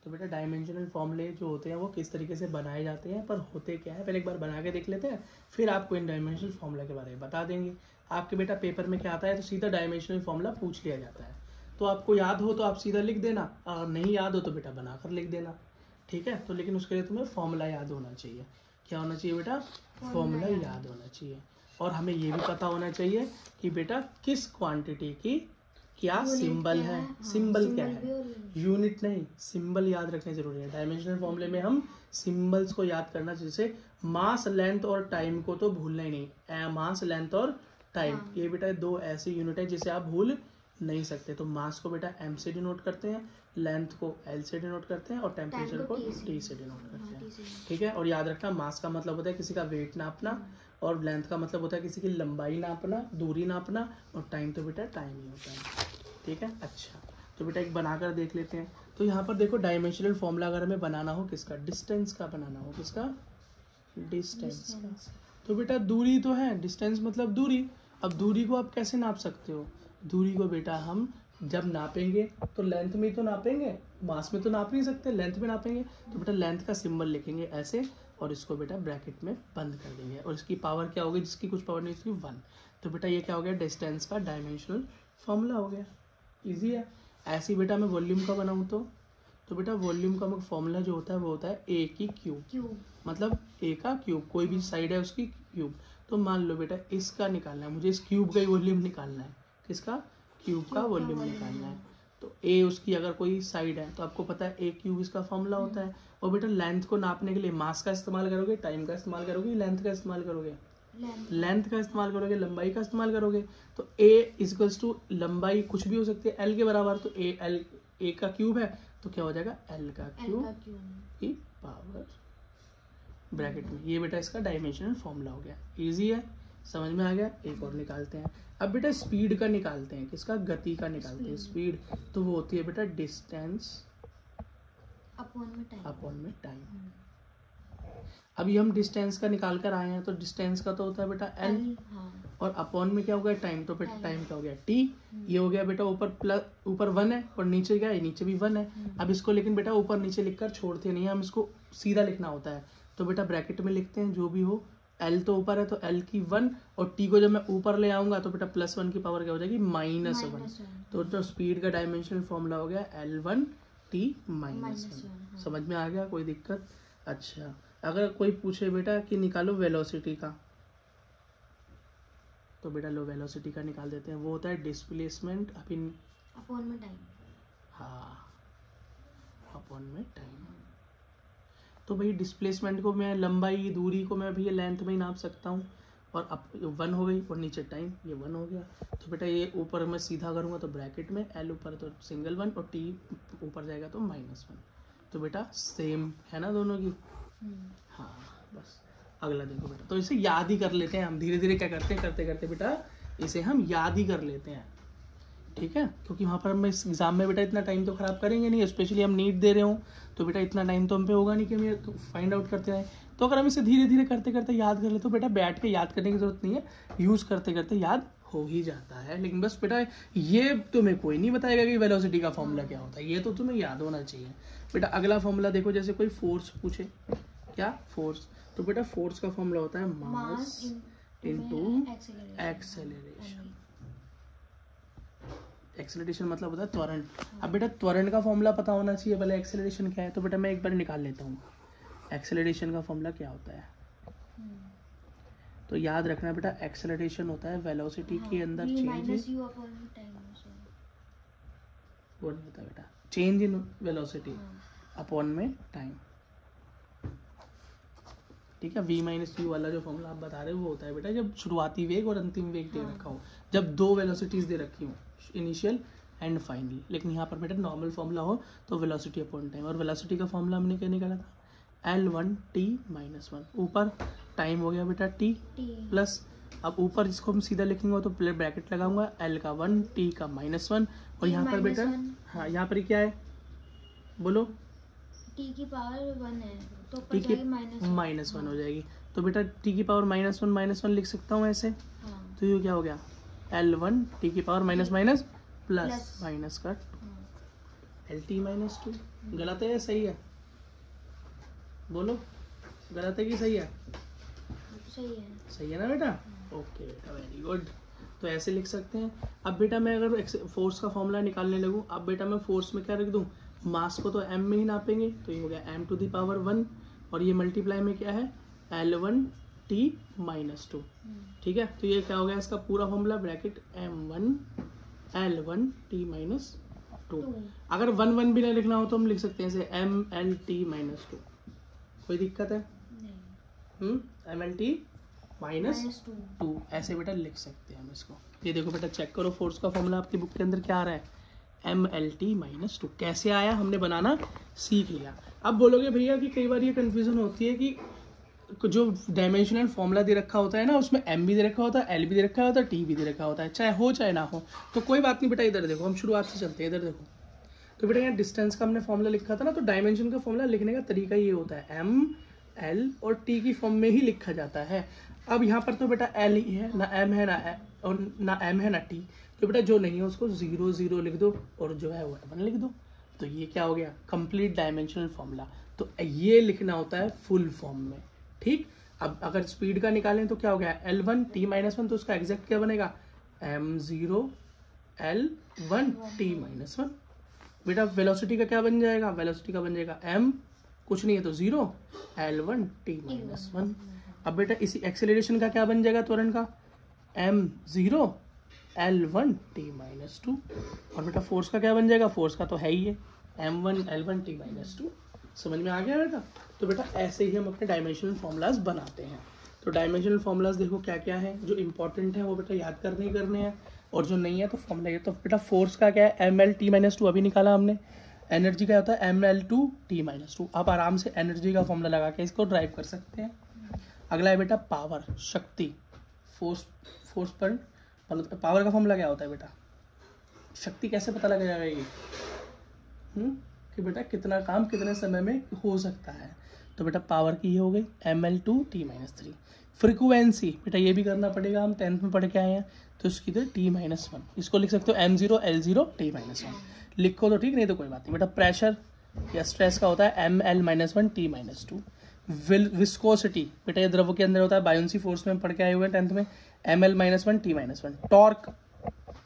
तो बेटा डायमेंशनल फॉर्मूले जो होते हैं वो किस तरीके से बनाए जाते हैं, पर होते क्या है, पहले एक बार बना के देख लेते हैं, फिर आपको इन डायमेंशनल फॉर्मूला के बारे में बता देंगे। आपके बेटा पेपर में क्या आता है, तो सीधा डायमेंशनल फॉर्मूला पूछ लिया जाता है, तो आपको याद हो तो आप सीधा लिख देना, और नहीं याद हो तो बेटा बना कर लिख देना, ठीक है। तो लेकिन उसके लिए तुम्हें फॉर्मूला याद होना चाहिए। क्या होना चाहिए बेटा, फॉर्मूला याद होना चाहिए। और हमें ये भी पता होना चाहिए कि बेटा किस क्वांटिटी की क्या सिंबल है, सिंबल क्या है, यूनिट नहीं, सिंबल याद रखने जरूरी है। डायमेंशनल फॉर्मूले में हम सिंबल्स को याद करना, जैसे मास, लेंथ और टाइम को तो भूलना ही नहीं। मास, लेंथ और टाइम, ये बेटा दो ऐसी यूनिट है जिसे आप भूल नहीं सकते। तो मास को बेटा m से डिनोट करते हैं, लेंथ को l से डिनोट करते हैं, और टेम्परेचर को t से डिनोट करते हैं, ठीक है। और याद रखना, मास का मतलब होता है किसी का वेट नापना, और लेंथ का मतलब होता है किसी की लंबाई नापना, दूरी नापना, और टाइम तो बेटा टाइम ही होता है, ठीक है। अच्छा, तो बेटा एक बनाकर देख लेते हैं। तो यहाँ पर देखो डायमेंशनल फॉर्मूला अगर हमें बनाना हो किसका, डिस्टेंस का बनाना हो, किसका, डिस्टेंस का। तो बेटा दूरी तो है, डिस्टेंस मतलब दूरी। अब दूरी को आप कैसे नाप सकते हो, दूरी को बेटा हम जब नापेंगे तो लेंथ में तो नापेंगे, मास में तो नाप नहीं सकते, लेंथ में नापेंगे। तो बेटा लेंथ का सिंबल लिखेंगे ऐसे, और इसको बेटा ब्रैकेट में बंद कर देंगे, और इसकी पावर क्या होगी, जिसकी कुछ पावर नहीं, इसकी 1। तो बेटा ये क्या हो गया, डिस्टेंस का डायमेंशनल फॉर्मूला हो गया। इजी है। ऐसे ही बेटा मैं वॉल्यूम का बनाऊँ तो बेटा वॉल्यूम का फॉर्मूला जो होता है वो होता है ए की क्यूब, मतलब ए का क्यूब, कोई भी साइड है उसकी क्यूब। तो मान लो बेटा इसका निकालना है मुझे, इस क्यूब का ही वॉल्यूम निकालना है, किसका, क्यूब का वॉल्यूम निकालना है। तो ए उसकी अगर कोई साइड है तो आपको पता है ए क्यूब इसका फॉर्मूला होता है। और बेटा लेंथ को नापने के लिए मास का इस्तेमाल करोगे, टाइम का इस्तेमाल करोगे, लेंथ का इस्तेमाल करोगे, लेंथ का इस्तेमाल करोगे, लंबाई का इस्तेमाल करोगे। तो ए इक्वल्स टू लंबाई कुछ भी हो सकती है एल के बराबर, तो ए का क्यूब है तो क्या हो जाएगा, एल का क्यूब की पावर ब्रैकेट में। ये बेटा इसका डायमेंशनल फॉर्मूला हो गया। इजी है, समझ में आ गया। एक और निकालते हैं। अब बेटा स्पीड का निकालते हैं, किसका, गति का निकालते हैं, स्पीड। तो वो होती है बेटा डिस्टेंस अपॉन में टाइम। अभी हम डिस्टेंस का निकाल कर आए हैं, तो डिस्टेंस का तो होता है बेटा एल, और अपॉन में क्या हो गया, टाइम। तो बेटा टाइम क्या हो गया, टी। ये हो गया बेटा ऊपर 1 है, और नीचे क्या है, नीचे भी 1 है। अब इसको लेकिन बेटा ऊपर नीचे लिखकर छोड़ते नहीं है, हम इसको सीधा लिखना होता है। तो बेटा ब्रैकेट में लिखते हैं जो भी हो, एल तो ऊपर है तो एल की 1, और टी को जब मैं ऊपर ले आऊंगा तो बेटा +1 की पावर क्या हो जाएगी, -1। तो जो स्पीड का डायमेंशनल फॉर्मूला हो गया L1 T -1। समझ में आ गया, कोई दिक्कत। अच्छा, अगर कोई पूछे बेटा कि निकालो वेलोसिटी का, तो बेटा लो वेलोसिटी का निकाल देते हैं। वो होता है डिस्प्लेसमेंट अपॉन में टाइम। हाँ, अपॉन में टाइम। तो भाई डिस्प्लेसमेंट को मैं, लंबाई दूरी को मैं भी ये लेंथ में ही नाप सकता हूँ, और अब 1 हो गई, और नीचे टाइम, ये 1 हो गया। तो बेटा ये ऊपर मैं सीधा करूँगा तो ब्रैकेट में एल ऊपर तो सिंगल 1, और टी ऊपर जाएगा तो -1। तो बेटा सेम है ना दोनों की। हाँ, बस अगला देखो बेटा। तो इसे याद ही कर लेते हैं हम, धीरे धीरे क्या करते हैं, करते करते बेटा इसे हम याद ही कर लेते हैं, ठीक है। क्योंकि वहाँ पर हम इस एग्जाम में बेटा इतना टाइम तो खराब करेंगे नहीं, स्पेशली हम नीट दे रहे हो, तो बेटा इतना टाइम तो हम पे होगा नहीं कि हम तो फाइंड आउट करते रहें। तो अगर हम इसे धीरे धीरे करते करते याद कर ले, तो बेटा बैठ के याद करने की जरूरत नहीं है, यूज करते करते याद हो ही जाता है। लेकिन बस बेटा ये तुम्हें कोई नहीं बताएगा कि वेलोसिटी का फॉर्मूला क्या होता है, ये तो तुम्हें याद होना चाहिए। बेटा अगला फॉर्मूला देखो, जैसे कोई फोर्स पूछे, क्या फोर्स, तो बेटा फोर्स का फॉर्मूला होता है मास इनटू एक्सेलरेशन। एक्सेलरेशन मतलब होता है त्वरण। अब बेटा त्वरण का फॉर्मूला पता होना चाहिए, भले एक्सेलरेशन क्या है। तो बेटा मैं एक बार निकाल लेता हूँ, एक्सेलरेशन का फॉर्मूला क्या होता है। तो याद रखना बेटा, एक्सेलरेशन होता है वेलोसिटी के अंदर चेंज, वो नहीं होता बेटा, चेंज इन वेलोसिटी अपॉन में टाइम, ठीक है। v - u वाला जो फॉर्मूला आप बता रहे हो वो होता है बेटा जब शुरुआती वेग और अंतिम वेग दे रखा हो, जब 2 वेलोसिटीज दे रखी हो, इनिशियल एंड फाइनल। लेकिन यहाँ पर बेटा नॉर्मल फॉर्मूला हो तो वेलोसिटी अपॉन टाइम, और वेलोसिटी का फॉर्मूला हमने क्या निकाला था, L1 T -1। ऊपर टाइम हो गया बेटा T प्लस, अब ऊपर जिसको हम सीधा लिखेंगे तो ब्रैकेट लगाऊंगा, L का 1 T का -1, और यहाँ पर बेटा हाँ यहाँ पर क्या है बोलो, T की पावर 1 है तो T की -1 हो जाएगी। तो बेटा T की पावर -1 लिख सकता हूँ ऐसे। तो ये क्या हो गया, L1 T की पावर माइनस प्लस का, एल टी माइनस टू। गलत है या सही है? बोलो, गलत है कि सही है? सही है। सही है ना बेटा? ओके बेटा, वेरी गुड। तो ऐसे लिख सकते हैं। अब बेटा मैं अगर फोर्स का फॉर्मूला निकालने लगूँ, अब बेटा मैं फोर्स में क्या रख दूँ, मास को तो m में ही नापेंगे, तो ये हो गया m टू द पावर 1 और ये मल्टीप्लाई में क्या है L1 T माइनस 2। ठीक है, तो ये क्या हो गया इसका पूरा formula, bracket M1 L1 T minus 2। अगर 1 1 भी नहीं लिखना हो तो हम लिख सकते हैं ऐसे MLT माइनस 2। कोई दिक्कत है? MLT माइनस 2 ऐसे बेटा लिख सकते हैं हम इसको। ये देखो बेटा, चेक करो फोर्स का फॉर्मूला आपकी बुक के अंदर क्या आ रहा है, MLT माइनस 2। कैसे आया, हमने बनाना सीख लिया। अब बोलोगे भैया कि कई बार ये कंफ्यूजन होती है कि जो डायमेंशनल फॉर्मूला दे रखा होता है ना, उसमें M भी दे रखा होता है, L भी दे रखा होता है, T भी दे रखा होता है, चाहे हो चाहे ना हो। तो कोई बात नहीं बेटा, इधर देखो, हम शुरुआत से चलते हैं। इधर देखो, तो बेटा यहाँ डिस्टेंस का हमने फॉर्मूला लिखा था ना, तो डायमेंशन का फॉर्मूला लिखने का तरीका ये होता है, M L और T की फॉर्म में ही लिखा जाता है। अब यहाँ पर तो बेटा L ही है ना, M है ना M है ना T, तो बेटा जो नहीं है उसको 0 0 लिख दो और जो है वो 1 लिख दो। तो ये क्या हो गया, कंप्लीट डायमेंशनल फॉर्मूला। तो ये लिखना होता है फुल फॉर्म में। ठीक, अब अगर स्पीड का निकालें तो क्या हो गया, L1 T माइनस 1, तो उसका एग्जैक्ट क्या बनेगा, M0 L1 T माइनस 1। बेटा वेलोसिटी का क्या बन जाएगा, वेलोसिटी का बन जाएगा M कुछ नहीं है तो 0 L1 T माइनस 1। अब बेटा इसी एक्सेलरेशन का क्या बन जाएगा, त्वरण का, M0 L1 T माइनस 2। और बेटा फोर्स का क्या बन जाएगा, फोर्स का तो है ही है M1 L1 T माइनस 2। समझ में आ गया बेटा? तो बेटा ऐसे ही हम अपने डायमेंशनल फॉर्मूलाज बनाते हैं। तो डायमेंशनल फॉर्मूलाज देखो क्या क्या है, जो इंपॉर्टेंट है वो बेटा याद करने ही करने हैं, और जो नहीं है तो फॉर्मूला। तो बेटा फोर्स का क्या है, ML T माइनस 2 अभी निकाला हमने। एनर्जी का होता है ML2 T माइनस 2। आप आराम से एनर्जी का फॉर्मूला लगा के इसको ड्राइव कर सकते हैं। अगला है बेटा पावर, शक्ति, फोर्स पर मतलब पावर का फॉर्मूला क्या होता है बेटा, शक्ति कैसे पता लग जाएगा ये, कि बेटा कितना काम कितने समय में हो सकता है। तो बेटा पावर की ये हो गई ML2 T माइनस 3। फ्रिक्वेंसी बेटा ये भी करना पड़ेगा, हम 10th में पढ़ के आए हैं, तो इसकी तो T माइनस 1, इसको लिख सकते हो M0 L0 T माइनस 1। लिखो तो ठीक, नहीं तो कोई बात नहीं। बेटा प्रेशर या स्ट्रेस का होता है ML minus 1 T minus 2। Viscosity बेटा ये द्रव के अंदर होता है, बायोन्सी फोर्स में हम पढ़ के आए हुए हैं 10th में, ML minus 1 T minus 1। Torque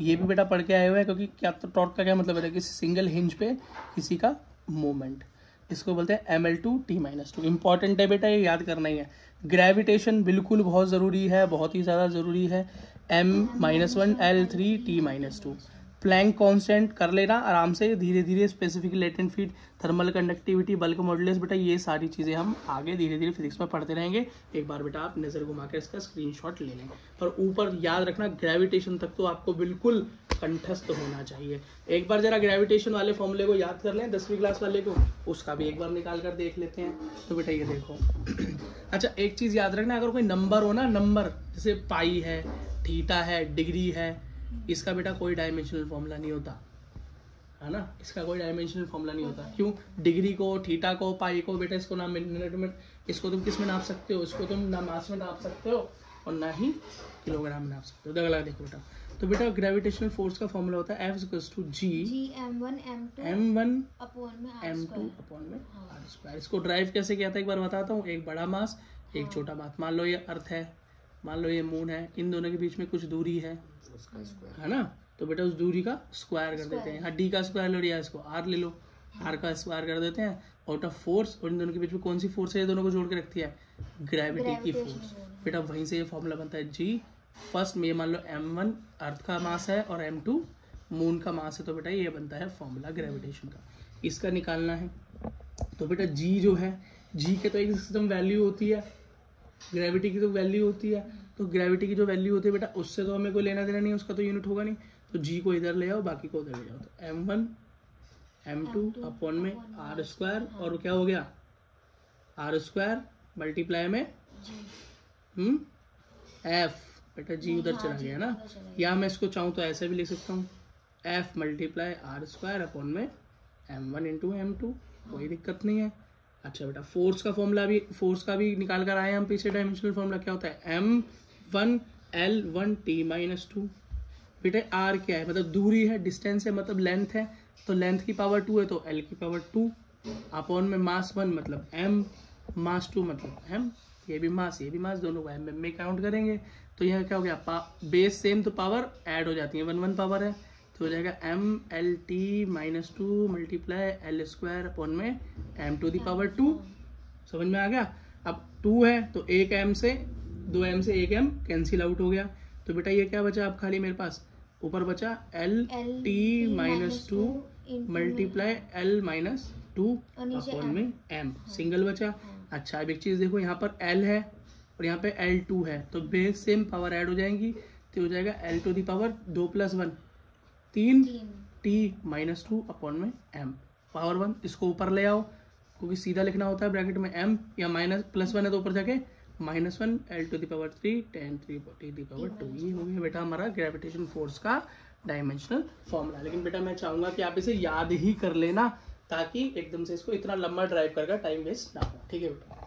ये भी बेटा पढ़ के आए हुए हैं, क्योंकि क्या तो टॉर्क का क्या मतलब है, किसी सिंगल हिंज पे किसी का मूवमेंट, इसको बोलते हैं ML2 T माइनस 2। इंपॉर्टेंट है बेटा, ये याद करना ही है। ग्रेविटेशन बिल्कुल बहुत ज़रूरी है, बहुत ही ज़्यादा ज़रूरी है, M-1 L3 T minus 2। Planck constant कर लेना आराम से, धीरे धीरे specific latent field, thermal conductivity, bulk modulus, बेटा ये सारी चीज़ें हम आगे धीरे धीरे फिजिक्स में पढ़ते रहेंगे। एक बार बेटा आप नज़र घुमा कर इसका स्क्रीनशॉट ले लें, पर ऊपर याद रखना ग्रेविटेशन तक तो आपको बिल्कुल कंठस्थ होना चाहिए। एक बार जरा ग्रेविटेशन वाले फॉर्मूले को याद कर लें, 10वीं क्लास वाले को, उसका भी एक बार निकाल कर देख लेते हैं। तो बेटा ये देखो अच्छा एक चीज़ याद रखना, अगर कोई नंबर हो ना, नंबर जैसे पाई है, थीटा है, डिग्री है, इसका बेटा कोई डायमेंशनल फॉर्मूला नहीं होता है ना, इसका कोई डायमेंशनल फॉर्मूला नहीं होता। क्यों, डिग्री को, थीटा को, पाई को बेटा इसको ना मिनट में, इसको तुम किस में नाप सकते हो, इसको तुम ना मास में नाप सकते हो और ना ही किलोग्राम में नाप सकते हो। अगला देखो बेटा, तो बेटा ग्रेविटेशनल फोर्स का फॉर्मूला होता है F=G M1 M2 अपॉन में R²। इसको ड्राइव कैसे किया था एक बार बताता हूँ। एक बड़ा मास, एक छोटा मास, मान लो ये अर्थ है, मान लो ये मून है, इन दोनों के बीच में कुछ दूरी है ना, तो बेटा उस दूरी का स्क्वायर कर देते हैं। D का स्क्वायर लो, या इसको R ले लो, R का स्क्वायर कर देते हैं। आउट ऑफ फोर्स, और इन दोनों के बीच में कौन सी फोर्स है, ये दोनों को जोड़ के रखती है, ग्रेविटी की फोर्स। बेटा वहीं से ये फॉर्मूला बनता है G। फर्स्ट में ये मान लो M1 अर्थ का मास है और M2 मून का मास है, तो बेटा ये बनता है फॉर्मूला ग्रेविटेशन का, इसका निकालना है। तो बेटा G जो है, G के तो एक सिस्टम वैल्यू होती है, ग्रेविटी की तो वैल्यू होती है, तो ग्रेविटी की जो वैल्यू होती है बेटा उससे तो हमें कोई लेना देना नहीं, उसका तो यूनिट होगा नहीं, तो G को इधर ले आओ, बाकी को उधर ले जाओ। तो M1 M2 अपॉन में R², और क्या हो गया R² मल्टीप्लाई में F, बेटा G उधर चला गया ना, या मैं इसको चाहूँ तो ऐसे भी लिख सकता हूँ, F मल्टीप्लाई R² अपॉन में M1 इंटू M2, कोई दिक्कत नहीं है। अच्छा बेटा फोर्स का फॉर्मूला भी, फोर्स का भी निकाल कर आए हम पीछे। डायमेंशनल फॉर्मूला क्या होता है, M1 L1 T माइनस 2। बेटा R क्या है, मतलब दूरी है, डिस्टेंस है, मतलब लेंथ है, तो लेंथ की पावर 2 है तो L की पावर 2 अपॉन में मास 1 मतलब m, मास 2 मतलब m, ये भी मास दोनों को m में काउंट करेंगे। तो यह क्या हो गया, बेस सेम तो पावर ऐड हो जाती है, 1 पावर है तो हो जाएगा m(L(T)-2 मल्टीप्लाई L² अपॉन में m⁻²। समझ में आ गया। अब 2 है तो एक m से 2m से एक m कैंसिल आउट हो गया, तो बेटा ये क्या बचा अब खाली मेरे पास, ऊपर बचा L(T)-2 मल्टीप्लाई L-2 अपॉन में m, सिंगल बचा। अच्छा अब एक चीज देखो, यहाँ पर L है और यहाँ पे L2 है, तो बेस सेम पावर ऐड हो जाएंगी, तो हो जाएगा L2 + 1 3 T-2 अपॉन में m पावर 1। इसको ऊपर ले आओ क्योंकि सीधा लिखना होता है ब्रैकेट में m, या -+1 है तो ऊपर जाके -1 L3 10 T⁻²। ये हो गया बेटा हमारा ग्रेविटेशन फोर्स का डायमेंशनल फॉर्मूला। लेकिन बेटा मैं चाहूंगा कि आप इसे याद ही कर लेना, ताकि एकदम से इसको इतना लंबा ड्राइव करके टाइम वेस्ट ना हो। ठीक है बेटा।